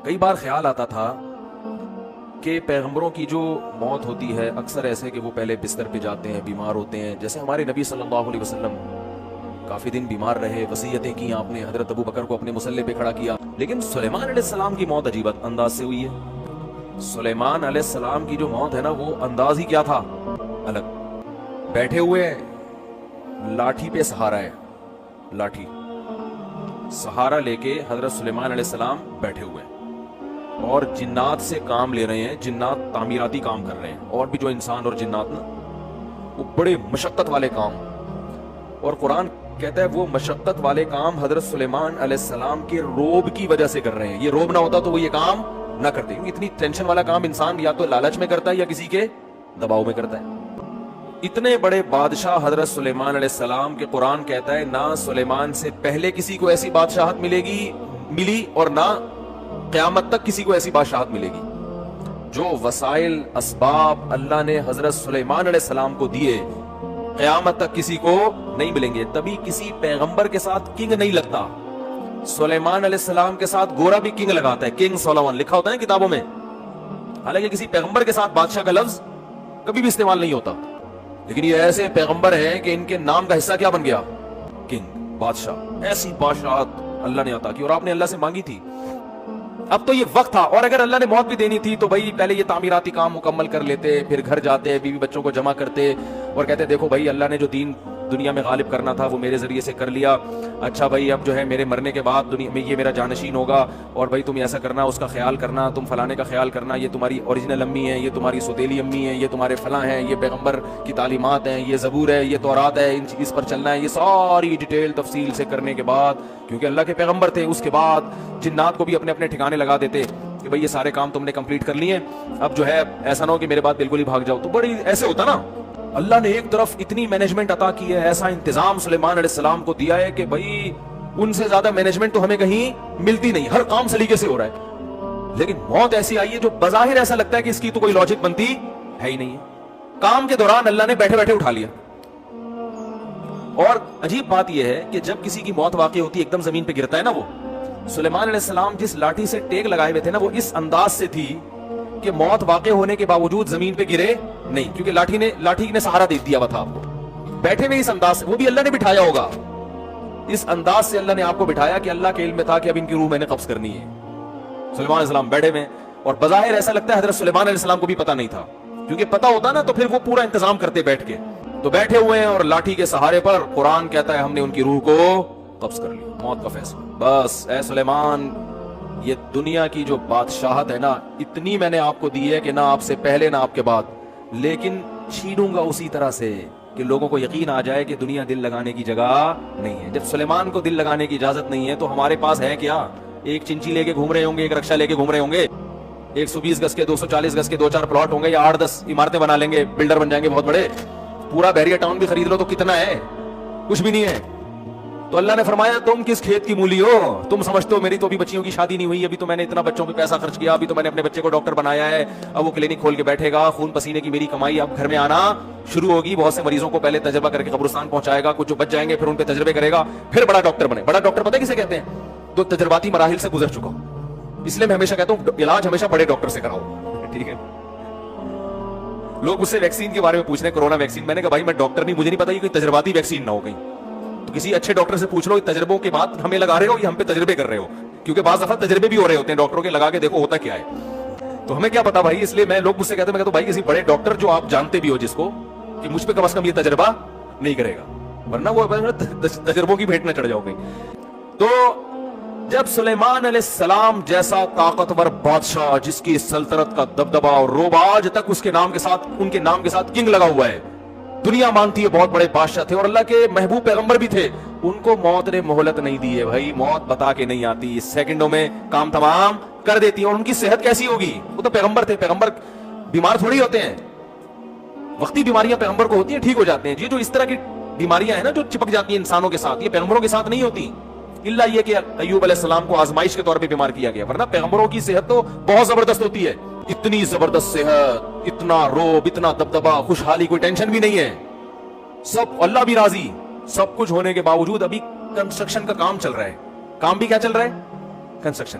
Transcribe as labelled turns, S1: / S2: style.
S1: کئی بار خیال آتا تھا کہ پیغمبروں کی جو موت ہوتی ہے اکثر ایسے کہ وہ پہلے بستر پہ جاتے ہیں، بیمار ہوتے ہیں، جیسے ہمارے نبی صلی اللہ علیہ وسلم کافی دن بیمار رہے، وصیتیں کی آپ نے، حضرت ابو بکر کو اپنے مصلی پہ کھڑا کیا. لیکن سلیمان علیہ السلام کی موت عجیب انداز سے ہوئی ہے. سلیمان علیہ السلام کی جو موت ہے نا، وہ انداز ہی کیا تھا، الگ. بیٹھے ہوئے ہیں، لاٹھی پہ سہارا ہے، لاٹھی سہارا لے کے حضرت سلیمان علیہ السلام بیٹھے ہوئے ہیں اور جنات سے کام لے رہے ہیں. جنات تعمیراتی کام کر رہے ہیں، اور بھی جو انسان اور جنات نا، وہ بڑے مشقت والے کام. اور قرآن کہتا ہے وہ مشقت والے کام حضرت سلیمان علیہ السلام کے روب کی وجہ سے کر رہے ہیں. یہ روب نہ ہوتا تو وہ یہ کام نہ کرتے. اتنی ٹینشن والا کام انسان یا تو لالچ میں کرتا ہے یا کسی کے دباؤ میں کرتا ہے. اتنے بڑے بادشاہ حضرت سلیمان علیہ السلام کے قرآن کہتا ہے نہ سلیمان سے پہلے کسی کو ایسی بادشاہت ملی اور نہ قیامت تک کسی کو ایسی بادشاہت ملے گی. جو وسائل اسباب اللہ نے حضرت سلیمان علیہ السلام کو دیے قیامت تک کسی کو نہیں ملیں گے. تبھی کسی پیغمبر کے ساتھ کنگ نہیں لگتا. سلیمان علیہ السلام کے ساتھ گورا بھی کنگ لگاتا ہے، کنگ سولومن لکھا ہوتا ہے کتابوں میں. حالانکہ کسی پیغمبر کے ساتھ بادشاہ کا لفظ کبھی بھی استعمال نہیں ہوتا. لیکن یہ ایسے پیغمبر ہیں کہ ان کے نام کا حصہ کیا بن گیا، کنگ، بادشاہ. ایسی بادشاہت اللہ نے عطا کی اور آپ نے اللہ سے مانگی تھی. اب تو یہ وقت تھا، اور اگر اللہ نے موت بھی دینی تھی تو بھائی پہلے یہ تعمیراتی کام مکمل کر لیتے، پھر گھر جاتے، بیوی بچوں کو جمع کرتے اور کہتے دیکھو بھائی اللہ نے جو دین دنیا میں غالب کرنا تھا وہ میرے ذریعے سے کر لیا. اچھا بھائی اب جو ہے میرے مرنے کے بعد دنیا میں یہ میرا جانشین ہوگا، اور بھائی تم ایسا کرنا، اس کا خیال کرنا، تم فلانے کا خیال کرنا، یہ تمہاری اوریجنل امی ہے، یہ تمہاری سوتیلی امی ہے، یہ تمہارے فلاں ہیں، یہ پیغمبر کی تعلیمات ہیں، یہ زبور ہے، یہ تورات ہے، ان چیز پر چلنا ہے. یہ ساری ڈیٹیل تفصیل سے کرنے کے بعد، کیونکہ اللہ کے پیغمبر تھے، اس کے بعد جنات کو بھی اپنے اپنے ٹھکانے لگا دیتے کہ بھئی یہ سارے کام تم نے کمپلیٹ کر لیے، اب جو ہے ایسا نہ ہو کہ میرے بعد بالکل ہی بھاگ جاؤ. تو بڑی ایسے ہوتا نا. اللہ نے ایک طرف اتنی مینجمنٹ عطا کی ہے، ایسا انتظام سلیمان علیہ السلام کو دیا ہے کہ بھئی ان سے زیادہ مینجمنٹ تو ہمیں کہیں ملتی نہیں، ہر کام سلیقے سے ہو رہا ہے. لیکن موت ایسی آئی ہے جو بظاہر ایسا لگتا ہے کہ اس کی تو کوئی لاجک بنتی ہے ہی نہیں ہے. کام کے دوران اللہ نے بیٹھے بیٹھے اٹھا لیا. اور عجیب بات یہ ہے کہ جب کسی کی موت واقع ہوتی ہے ایک دم زمین پہ گرتا ہے نا، وہ سلیمان علیہ السلام جس لاٹھی سے ٹیک لگائے ہوئے تھے نا، وہ اس انداز سے تھی کہ موت واقع ہونے کے باوجود زمین پہ گرے نہیں، کیونکہ لاٹھی نے سہارا دے دیا ہوا تھا آپ کو. بیٹھے ہوئے اس انداز سے، وہ بھی اللہ نے بٹھایا ہوگا، اس انداز سے اللہ نے آپ کو بٹھایا کہ اللہ کے علم میں تھا کہ اب ان کی روح میں نے قبض کرنی ہے. سلیمان علیہ السلام بیٹھے ہوئے، اور بظاہر ایسا لگتا ہے حضرت سلیمان علیہ السلام کو بھی پتہ نہیں تھا، کیونکہ پتہ ہوتا نا تو پھر وہ پورا انتظام کرتے بیٹھ کے. تو بیٹھے ہوئے ہیں اور لاٹھی کے سہارے پر قرآن کہتا ہے ہم نے ان کی روح کو قبض کر لیا. موت کا فیصلہ. بس اے سلیمان، یہ دنیا کی جو بادشاہت ہے نا، اتنی میں نے آپ کو دی ہے کہ نہ آپ سے پہلے نہ آپ کے بعد، لیکن چھینوں گا اسی طرح سے کہ لوگوں کو یقین آ جائے کہ دنیا دل لگانے کی جگہ نہیں ہے. جب سلیمان کو دل لگانے کی اجازت نہیں ہے تو ہمارے پاس ہے کیا؟ ایک چنچی لے کے گھوم رہے ہوں گے، ایک رکشہ لے کے گھوم رہے ہوں گے، 120 گز کے 240 گز کے 2-4 پلاٹ ہوں گے، یا 8-10 عمارتیں بنا لیں گے، بلڈر بن جائیں گے بہت بڑے. پورا بیریا ٹاؤن بھی خرید لو تو کتنا ہے؟ کچھ بھی نہیں ہے. تو اللہ نے فرمایا تم کس کھیت کی مولی ہو؟ تم سمجھتے ہو میری تو ابھی بچیوں کی شادی نہیں ہوئی، ابھی تو میں نے اتنا بچوں پہ پیسہ خرچ کیا، ابھی تو میں نے اپنے بچے کو ڈاکٹر بنایا ہے، اب وہ کلینک کھول کے بیٹھے گا، خون پسینے کی میری کمائی اب گھر میں آنا شروع ہوگی. بہت سے مریضوں کو پہلے تجربہ کر کے قبرستان پہنچائے گا، کچھ جو بچ جائیں گے پھر ان پہ تجربے کرے گا، پھر بڑا ڈاکٹر بنے. بڑا ڈاکٹر پتہ ہے کسے کہتے ہیں؟ تو تجرباتی مراحل سے گزر چکا ہوں. اس لیے میں ہمیشہ کہتا ہوں علاج ہمیشہ بڑے ڈاکٹر سے کراؤ. ٹھیک ہے. لوگ مجھ سے ویکسین کے بارے میں پوچھ رہے ہیں، کورونا ویکسین. میں نے کہا بھائی میں ڈاکٹر نہیں، مجھے نہیں پتا یہ کوئی تجرباتی ویکسین نہ ہو گئی، تو کسی اچھے ڈاکٹر سے پوچھ لو تجربوں کے بعد ہمیں لگا رہے ہو یا ہم پہ تجربے کر رہے ہو، کیونکہ بعض دفعہ تجربے بھی ہو رہے ہوتے ہیں ڈاکٹروں کے، لگا کے دیکھو ہوتا کیا ہے. تو ہمیں کیا پتا بھائی. اس لیے میں لوگ مجھ سے کہتے ہیں، میں کہتا ہوں بھائی کسی بڑے ڈاکٹر جو آپ جانتے بھی ہو جس کو، کہ مجھ پہ کم از کم یہ تجربہ نہیں کرے گا، ورنہ وہ تجربوں کی بھیٹ نہ چڑھ جاؤ گے. تو جب سلیمان علیہ السلام جیسا طاقتور بادشاہ جس کی سلطنت کا دبدبہ اور روب آج تک اس کے نام کے ساتھ، ان کے نام کے ساتھ کنگ لگا ہوا ہے، دنیا مانتی ہے بہت بڑے بادشاہ تھے اور اللہ کے محبوب پیغمبر بھی تھے، ان کو موت نے مہلت نہیں دی ہے. بھائی موت بتا کے نہیں آتی، سیکنڈوں میں کام تمام کر دیتی ہے. اور ان کی صحت کیسی ہوگی؟ وہ تو پیغمبر تھے، پیغمبر بیمار تھوڑی ہوتے ہیں. وقتی بیماریاں پیغمبر کو ہوتی ہیں، ٹھیک ہو جاتے ہیں. یہ جو اس طرح کی بیماریاں ہیں نا جو چپک جاتی ہیں انسانوں کے ساتھ، یہ پیغمبروں کے ساتھ نہیں ہوتی، الا یہ کہ ایوب علیہ السلام کو آزمائش کے طور پہ بیمار کیا گیا، ورنہ پیغمبروں کی صحت تو بہت زبردست ہوتی ہے. اتنی زبردست صحت، اتنا روب، اتنا دبدبا، خوشحالی، کوئی ٹینشن بھی نہیں ہے، سب اللہ بھی راضی. سب کچھ ہونے کے باوجود ابھی کنسٹرکشن کا کام چل رہا ہے. کام بھی کیا چل رہا ہے؟ کنسٹرکشن.